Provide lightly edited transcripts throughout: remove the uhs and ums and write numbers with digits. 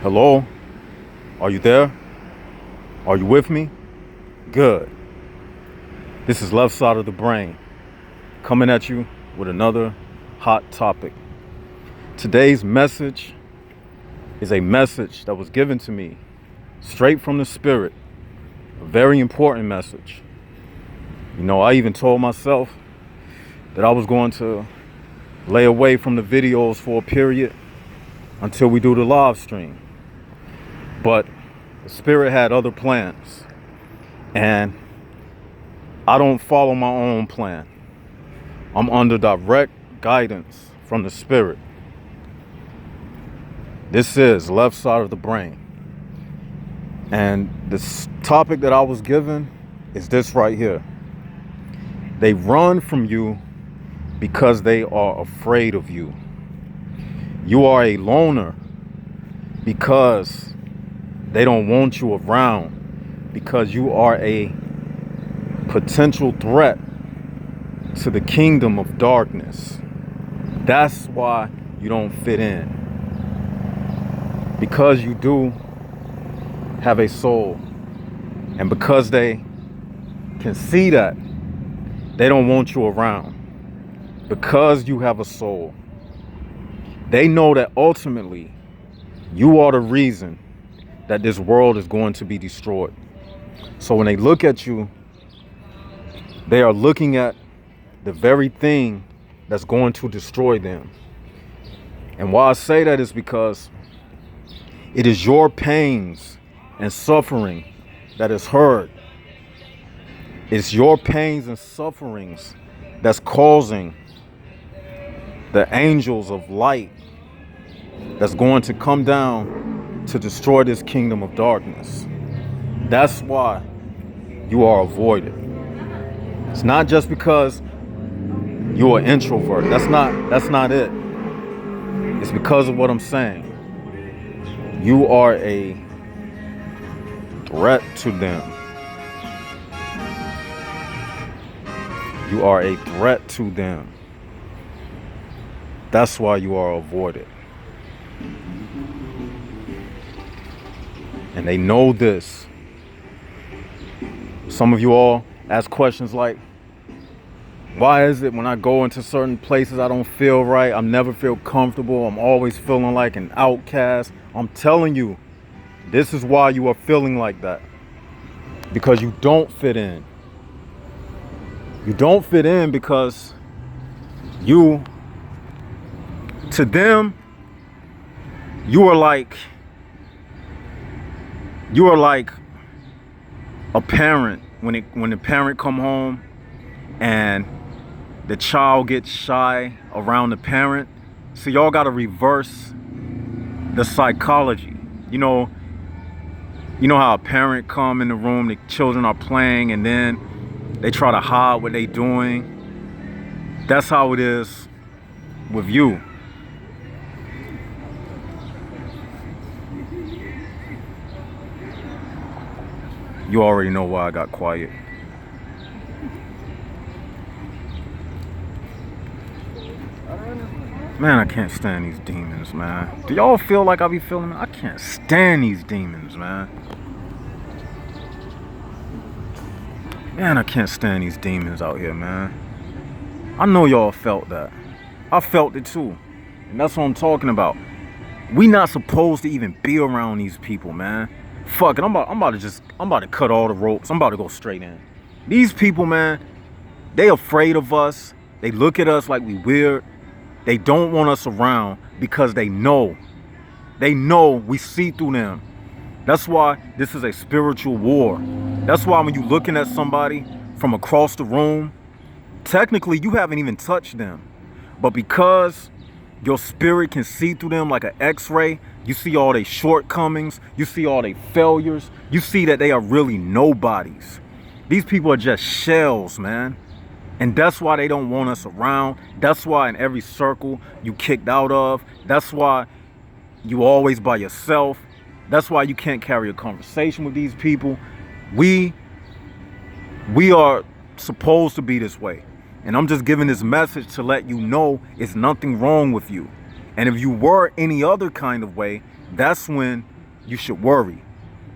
Hello? Are you there? Are you with me? Good. This is Left Side of the Brain, coming at you with another hot topic. Today's message is a message that was given to me straight from the Spirit. A very important message. I even told myself that I was going to lay away from the videos for a period until we do the live stream. But the Spirit had other plans, and I don't follow my own plan. I'm under direct guidance from the Spirit. This is Left Side of the Brain. And this topic that I was given is this right here. They run from you because they are afraid of you. You are a loner because they don't want you around, because you are a potential threat to the kingdom of darkness. That's why you don't fit in. Because you do have a soul, and because they can see that, they don't want you around. Because you have a soul, they know that ultimately you are the reason that this world is going to be destroyed. So when they look at you, they are looking at the very thing that's going to destroy them. And why I say that is because it is your pains and suffering that is heard. It's your pains and sufferings that's causing the angels of light that's going to come down to destroy this kingdom of darkness. That's why you are avoided. It's not just because you're an introvert. That's not it. It's because of what I'm saying. You are a threat to them. You are a threat to them. That's why you are avoided. And they know this. Some of you all ask questions like, why is it when I go into certain places I don't feel right? I never feel comfortable. I'm always feeling like an outcast. I'm telling you, this is why you are feeling like that. Because you don't fit in. You don't fit in because to them, you are like a parent when the parent come home and the child gets shy around the parent. So y'all got to reverse the psychology. You know how a parent come in the room, the children are playing, and then they try to hide what they doing. That's how it is with you. You already know why I got quiet. Man, I can't stand these demons, man. Do y'all feel like I be feeling it? I can't stand these demons, man. Man, I can't stand these demons out here, man. I know y'all felt that. I felt it too. And that's what I'm talking about. We not supposed to even be around these people, man. Fuck it, I'm about to cut all the ropes. I'm about to go straight in. These people, man, they afraid of us. They look at us like we weird. They don't want us around because they know we see through them. That's why this is a spiritual war. That's why when you're looking at somebody from across the room, technically you haven't even touched them. But because your spirit can see through them like an X-ray, you see all their shortcomings, you see all their failures, you see that they are really nobodies. These people are just shells, man. And that's why they don't want us around. That's why in every circle you kicked out of. That's why you always by yourself. That's why you can't carry a conversation with these people. We are supposed to be this way. And I'm just giving this message to let you know it's nothing wrong with you. And if you were any other kind of way, that's when you should worry.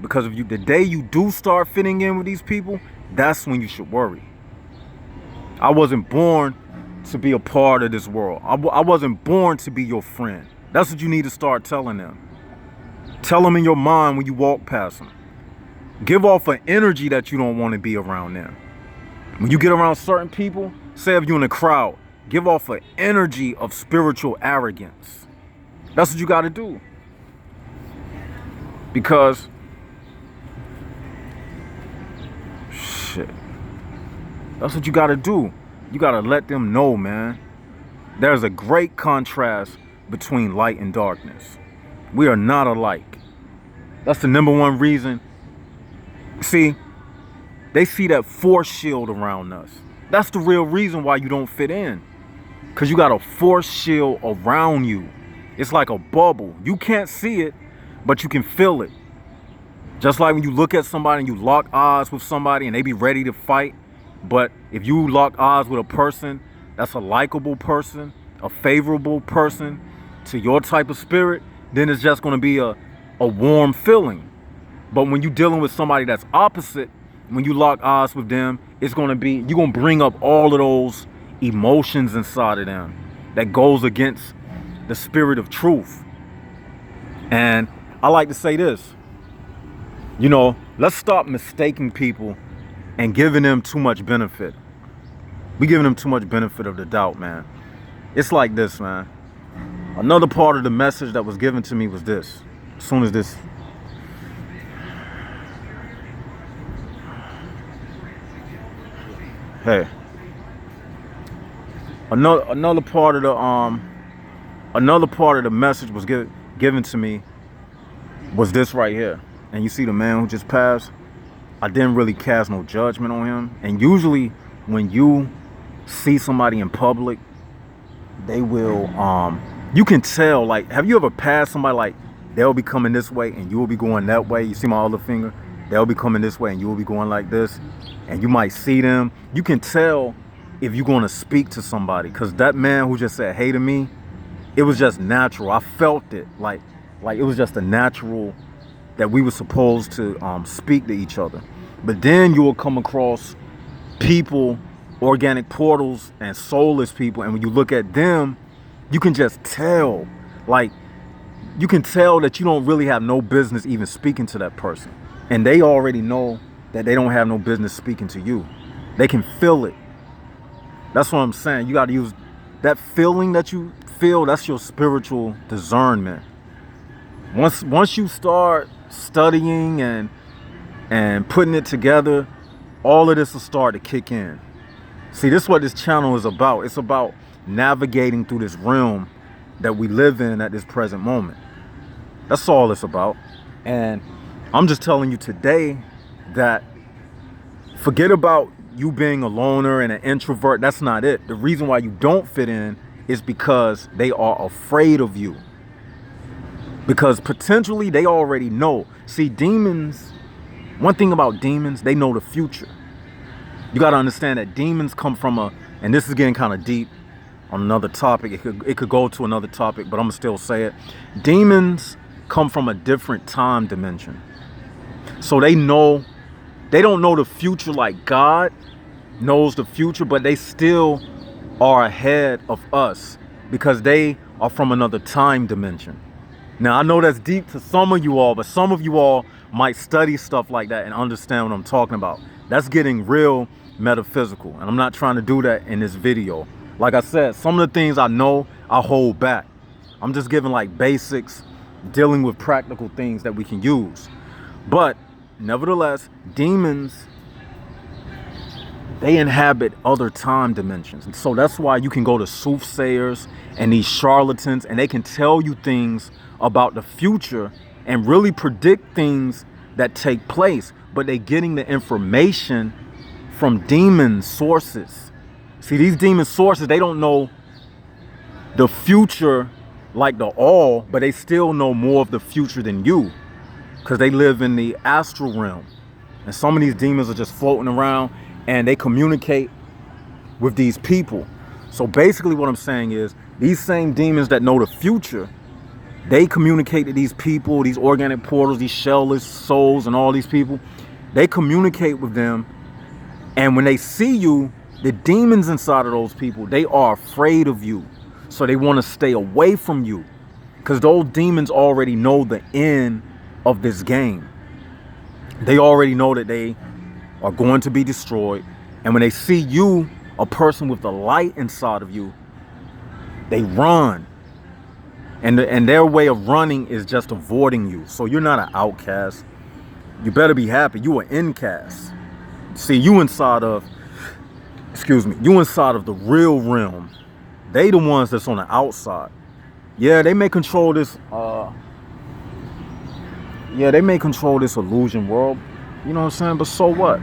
Because if the day you do start fitting in with these people, that's when you should worry. I wasn't born to be a part of this world. I wasn't born to be your friend. That's what you need to start telling them. Tell them in your mind when you walk past them. Give off an energy that you don't want to be around them. When you get around certain people, say if you're in a crowd, give off an energy of spiritual arrogance. That's what you got to do. Because, shit, that's what you got to do. You got to let them know, man. There's a great contrast between light and darkness. We are not alike. That's the number one reason. See, they see that force shield around us. That's the real reason why you don't fit in. Because you got a force shield around you. It's like a bubble. You can't see it, but you can feel it. Just like when you look at somebody and you lock eyes with somebody and they be ready to fight. But if you lock eyes with a person that's a likable person, a favorable person to your type of spirit, then it's just going to be a warm feeling. But when you're dealing with somebody that's opposite, when you lock eyes with them, it's going to be, you're going to bring up all of those emotions inside of them that goes against the spirit of truth. And I like to say this, you know, let's stop mistaking people and giving them too much benefit. We giving them too much benefit of the doubt, man. It's like this, man. Another part of the message that was given to me was this. As soon as this, hey, another part of the message was given to me was this right here. And you see the man who just passed, I didn't really cast no judgment on him. And usually when you see somebody in public, they will, you can tell, like, have you ever passed somebody, like, they'll be coming this way and you will be going that way? You see my other finger? They'll be coming this way and you will be going like this. And you might see them. You can tell if you're going to speak to somebody. Because that man who just said, hey to me, it was just natural. I felt it. Like it was just a natural that we were supposed to speak to each other. But then you will come across people, organic portals and soulless people, and when you look at them, you can just tell, like, you can tell that you don't really have no business even speaking to that person, and they already know that they don't have no business speaking to you. They can feel it. That's what I'm saying. You got to use that feeling that you feel. That's your spiritual discernment. Once you start studying and putting it together, all of this will start to kick in. See, this is what this channel is about. It's about navigating through this realm that we live in at this present moment. That's all it's about. And I'm just telling you today that forget about you being a loner and an introvert. That's not it. The reason why you don't fit in is because they are afraid of you. Because potentially they already know. See, demons, one thing about demons, they know the future. You got to understand that demons come from and this is getting kind of deep on another topic. It could go to another topic, but I'm going to still say it. Demons come from a different time dimension. So they don't know the future like God knows the future, but they still are ahead of us because they are from another time dimension. Now, I know that's deep to some of you all, but some of you all might study stuff like that and understand what I'm talking about. That's getting real metaphysical, and I'm not trying to do that in this video. Like I said, some of the things I know, I hold back. I'm just giving like basics, dealing with practical things that we can use. But nevertheless, demons, they inhabit other time dimensions. And so that's why you can go to soothsayers and these charlatans, and they can tell you things about the future and really predict things that take place, but they're getting the information from demon sources. See, these demon sources, they don't know the future like the all, but they still know more of the future than you because they live in the astral realm. And some of these demons are just floating around and they communicate with these people. So basically what I'm saying is these same demons that know the future, They communicate to these people, these organic portals, these shellless souls and all these people. They communicate with them. And when they see you, the demons inside of those people, they are afraid of you. So they want to stay away from you. Because those demons already know the end of this game. They already know that they are going to be destroyed. And when they see you, a person with the light inside of you, they run. And their way of running is just avoiding you. So you're not an outcast. You better be happy. You an incast. See, you inside of the real realm. They the ones that's on the outside. Yeah, they may control this illusion world. You know what I'm saying? But so what?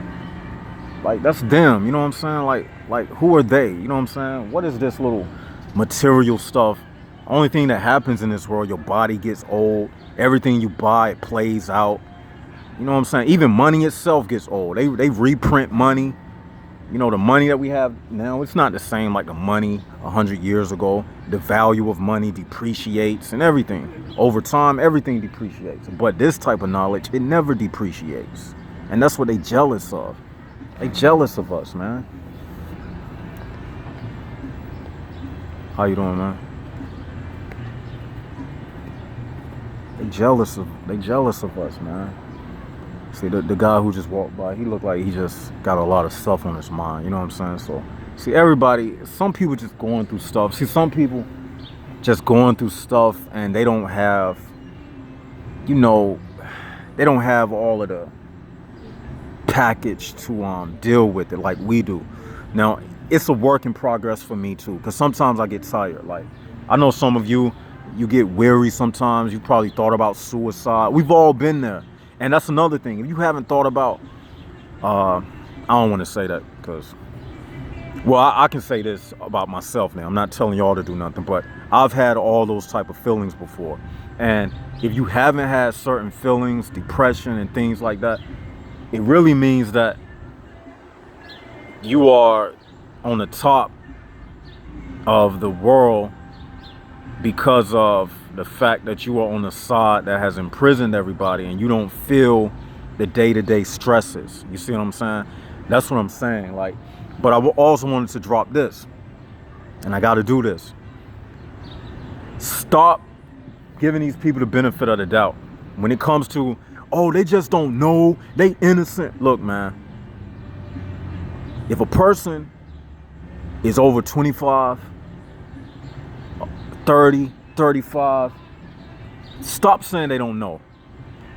Like, that's them. You know what I'm saying? Like who are they? You know what I'm saying? What is this little material stuff? Only thing that happens in this world, your body gets old. Everything you buy, it plays out. You know what I'm saying? Even money itself gets old. They reprint money. You know, the money that we have now, it's not the same like the money 100 years ago. The value of money depreciates and everything. Over time, everything depreciates. But this type of knowledge, it never depreciates. And that's what they jealous of. They jealous of us, man. How you doing, man? They jealous of us, man. See, the guy who just walked by, he looked like he just got a lot of stuff on his mind. You know what I'm saying? So, see, everybody, some people just going through stuff. See, some people just going through stuff and they don't have, you know, they don't have all of the package to deal with it like we do. Now, it's a work in progress for me too, because sometimes I get tired. Like, I know some of you get weary sometimes. You probably thought about suicide. We've all been there. And that's another thing. If you haven't thought about, I don't want to say that because, well, I can say this about myself now. I'm not telling y'all to do nothing, but I've had all those type of feelings before. And if you haven't had certain feelings, depression and things like that, it really means that you are on the top of the world because of the fact that you are on the side that has imprisoned everybody and you don't feel the day-to-day stresses. You see what I'm saying? That's what I'm saying. Like, but I also wanted to drop this, and I got to do this. Stop giving these people the benefit of the doubt when it comes to, oh, they just don't know, they innocent. Look, man, if a person is over 25, 30, 35, stop saying they don't know.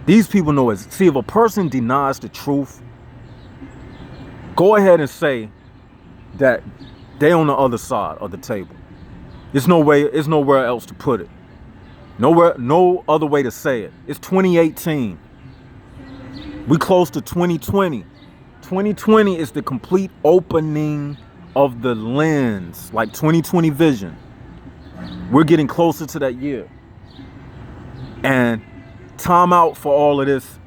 These people know it. See, if a person denies the truth, go ahead and say that they on the other side of the table. There's nowhere else to put it. No other way to say it. It's 2018. We close to 2020. 2020 is the complete opening of the lens, like 2020 vision. We're getting closer to that year. And time out for all of this.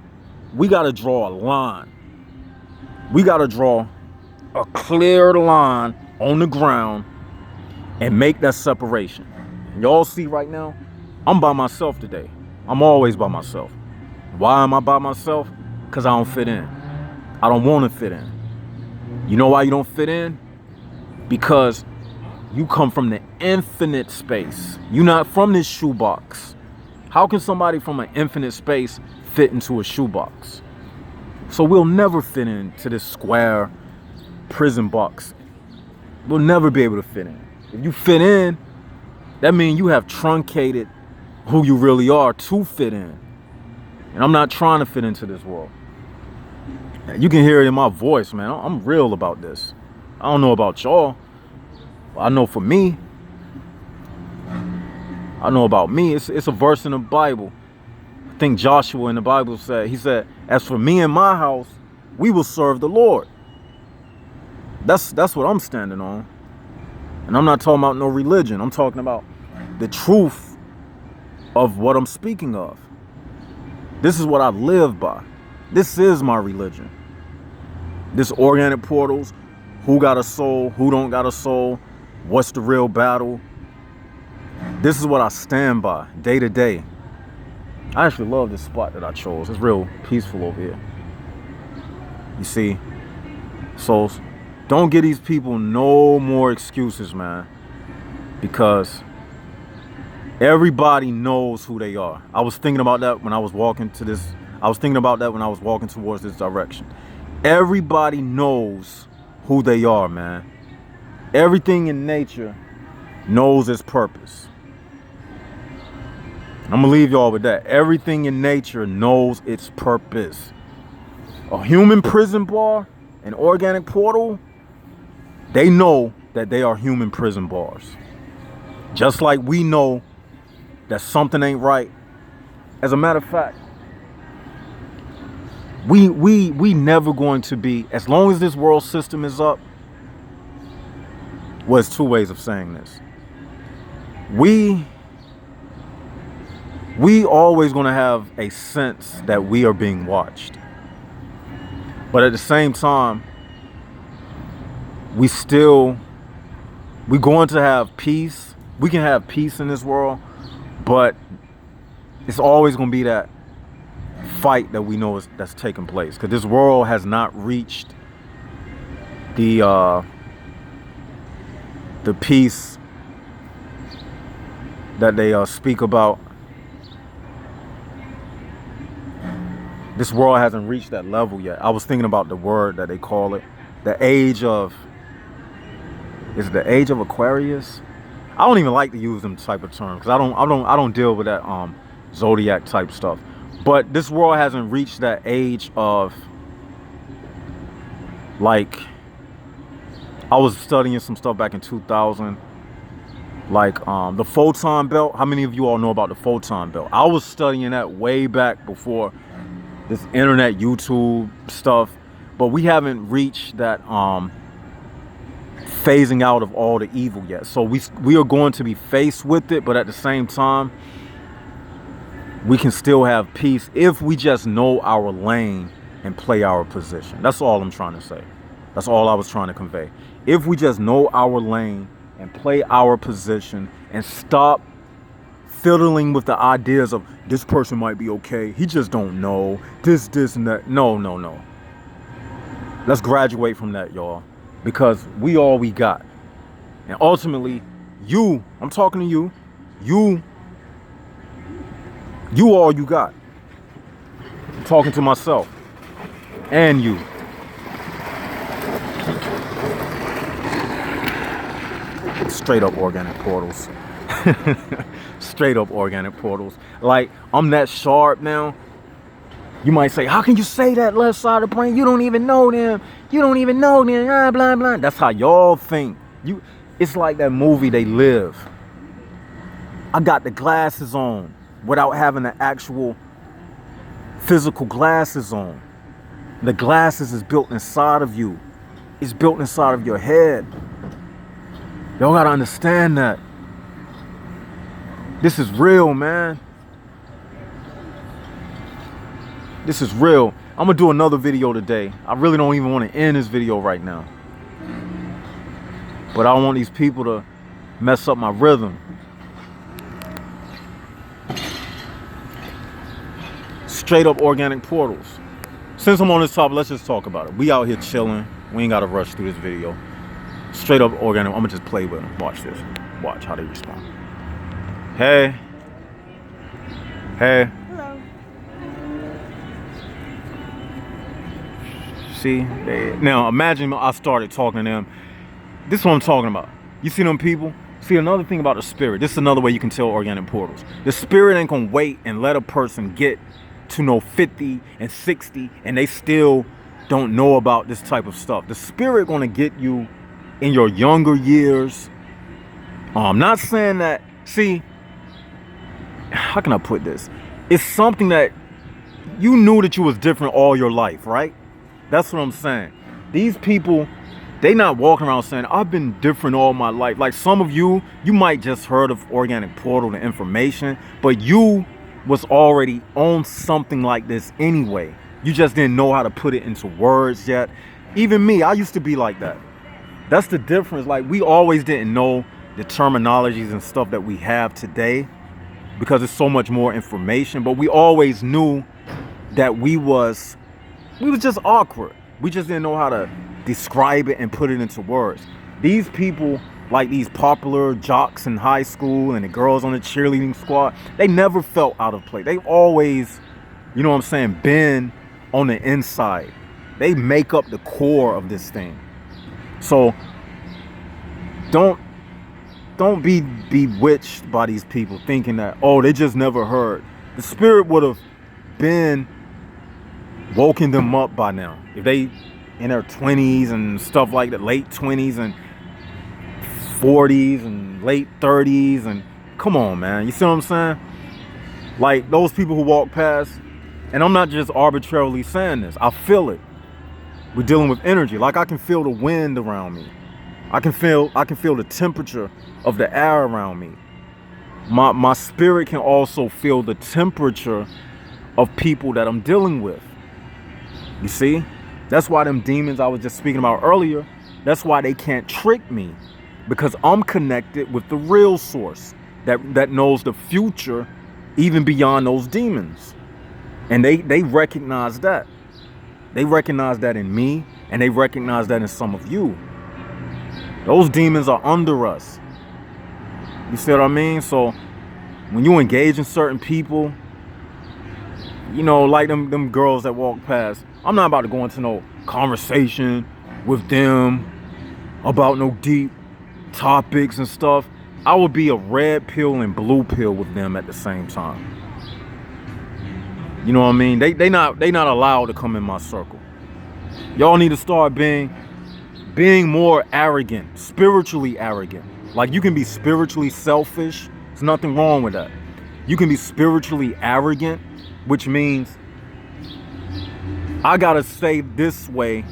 We got to draw a line. We got to draw a clear line on the ground and make that separation. Y'all see right now, I'm by myself today. I'm always by myself. Why am I by myself? Because I don't fit in. I don't want to fit in. You know why you don't fit in? Because you come from the infinite space. You're not from this shoebox. How can somebody from an infinite space fit into a shoebox? So we'll never fit into this square prison box. We'll never be able to fit in. If you fit in, that means you have truncated who you really are to fit in. And I'm not trying to fit into this world. You can hear it in my voice, man. I'm real about this. I don't know about y'all. I know for me, I know about me. It's a verse in the Bible. I think Joshua in the Bible said, he said, as for me and my house, we will serve the Lord. That's what I'm standing on. And I'm not talking about no religion. I'm talking about the truth of what I'm speaking of. This is what I live by. This is my religion. This organic portals, who got a soul, who don't got a soul, what's the real battle? This is what I stand by day to day. I actually love this spot that I chose. It's real peaceful over here. You see? So don't give these people no more excuses, man. Because everybody knows who they are. I was thinking about that when I was walking to this. I was thinking about that when I was walking towards this direction. Everybody knows who they are, man. Everything in nature knows its purpose. I'm gonna leave y'all with that. Everything in nature knows its purpose. A human prison bar, an organic portal, they know that they are human prison bars. Just like we know that something ain't right. As a matter of fact, we never going to be, as long as this world system is up. Well, it's two ways of saying this. We always going to have a sense that we are being watched. But at the same time, we're going to have peace. We can have peace in this world, but it's always going to be that fight that we know that's taking place. Because this world has not reached the peace that they speak about. This world hasn't reached that level yet. I was thinking about the word that they call it, the age of. Is it the age of Aquarius? I don't even like to use them type of terms because I don't deal with that zodiac type stuff. But this world hasn't reached that age of, like, I was studying some stuff back in 2000, like the photon belt. How many of you all know about the photon belt? I was studying that way back before this internet, YouTube stuff, but we haven't reached that phasing out of all the evil yet. So we are going to be faced with it, but at the same time, we can still have peace if we just know our lane and play our position. That's all I'm trying to say. That's all I was trying to convey. If we just know our lane and play our position and stop fiddling with the ideas of this person might be okay, he just don't know, this and that. No. Let's graduate from that, y'all, because we all we got. And ultimately, I'm talking to you all you got. I'm talking to myself and you. Straight up organic portals. Straight up organic portals. Like, I'm that sharp now. You might say, how can you say that, left side of the brain? You don't even know them. Blah, blah, blah. That's how y'all think. It's like that movie, They Live. I got the glasses on without having the actual physical glasses on. The glasses is built inside of you. It's built inside of your head. Y'all gotta understand that. This is real, man. This is real. I'm gonna do another video today. I really don't even want to end this video right now. But I don't want these people to mess up my rhythm. Straight up organic portals. Since I'm on this topic, let's just talk about it. We out here chilling. We ain't gotta rush through this video. Straight up organic. I'm gonna just play with them. Watch this. Watch how they respond. Hey. Hello. See? Now imagine I started talking to them. This is what I'm talking about. You see them people? See, another thing about the spirit. This is another way you can tell organic portals. The spirit ain't gonna wait and let a person get to know 50 and 60 and they still don't know about this type of stuff. The spirit gonna get you in your younger years. I'm not saying that, see, how can I put this? It's something that you knew that you was different all your life, right? That's what I'm saying. These people, they not walking around saying, I've been different all my life. Like some of you might just heard of organic portal and information, but you was already on something like this anyway. You just didn't know how to put it into words yet. Even me, I used to be like that. That's the difference. Like, we always didn't know the terminologies and stuff that we have today because there's so much more information, but we always knew that we was just awkward. We just didn't know how to describe it and put it into words. These people, like these popular jocks in high school and the girls on the cheerleading squad, they never felt out of place. They've always, you know what I'm saying, been on the inside. They make up the core of this thing. So don't be bewitched by these people thinking that, oh, they just never heard. The spirit would have been woken them up by now. If they in their 20s and stuff like that, late 20s and 40s and late 30s, and come on, man, you see what I'm saying? Like those people who walk past, and I'm not just arbitrarily saying this, I feel it. We're dealing with energy. Like I can feel the wind around me. I can feel the temperature of the air around me. My spirit can also feel the temperature of people that I'm dealing with. You see? That's why them demons I was just speaking about earlier, that's why they can't trick me. Because I'm connected with the real source that knows the future even beyond those demons. And they recognize that. They recognize that in me, and they recognize that in some of you. Those demons are under us. You see what I mean? So when you engage in certain people, you know, like them girls that walk past, I'm not about to go into no conversation with them about no deep topics and stuff. I would be a red pill and blue pill with them at the same time. You know what I mean? They not allowed to come in my circle. Y'all need to start being more arrogant, spiritually arrogant. Like you can be spiritually selfish. There's nothing wrong with that. You can be spiritually arrogant, which means I gotta stay this way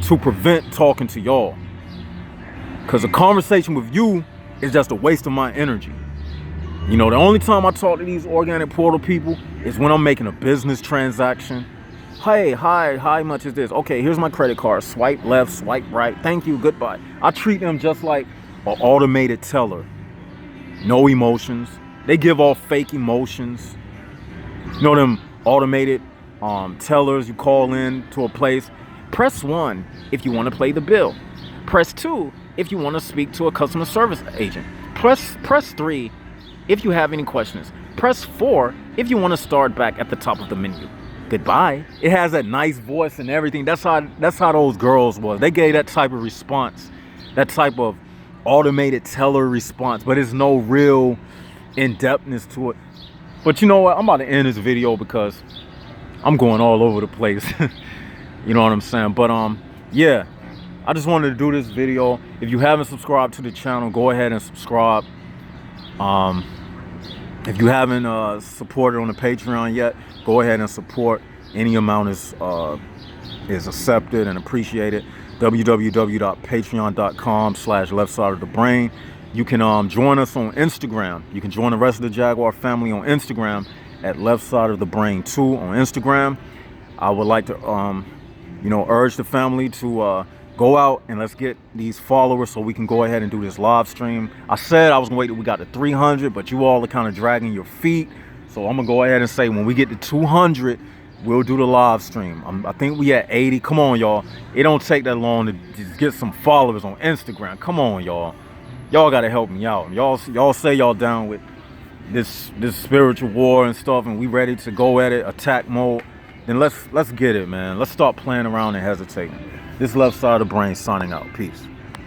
to prevent talking to y'all. Because a conversation with you is just a waste of my energy. You know, the only time I talk to these organic portal people is when I'm making a business transaction. Hey, hi, how much is this? Okay, here's my credit card. Swipe left, swipe right. Thank you, goodbye. I treat them just like an automated teller. No emotions. They give off fake emotions. You know them automated tellers, you call in to a place. Press 1 if you want to pay the bill. Press 2 if you want to speak to a customer service agent. Press 3 if you have any questions. Press 4 if you want to start back at the top of the menu. Goodbye. It has that nice voice and everything. That's how those girls was. They gave that type of response, that type of automated teller response, but there's no real in-depthness to it. But you know what? I'm about to end this video because I'm going all over the place. You know what I'm saying? But yeah, I just wanted to do this video. If you haven't subscribed to the channel, go ahead and subscribe. If you haven't supported on the Patreon yet, go ahead and support. Any amount is accepted and appreciated. www.patreon.com/leftsideofthebrain. You can join us on Instagram. You can join the rest of the Jaguar family on Instagram at Left Side of the Brain 2 on Instagram. I would like to urge the family to go out and let's get these followers so we can go ahead and do this live stream. I said I was gonna wait till we got to 300, but you all are kind of dragging your feet. So I'm gonna go ahead and say when we get to 200, we'll do the live stream. I think we at 80. Come on, y'all. It don't take that long to just get some followers on Instagram. Come on, y'all. Y'all gotta help me out. Y'all say y'all down with this spiritual war and stuff, and we ready to go at it, attack mode. Then let's get it, man. Let's stop playing around and hesitating. This Left Side of the Brain signing out. Peace.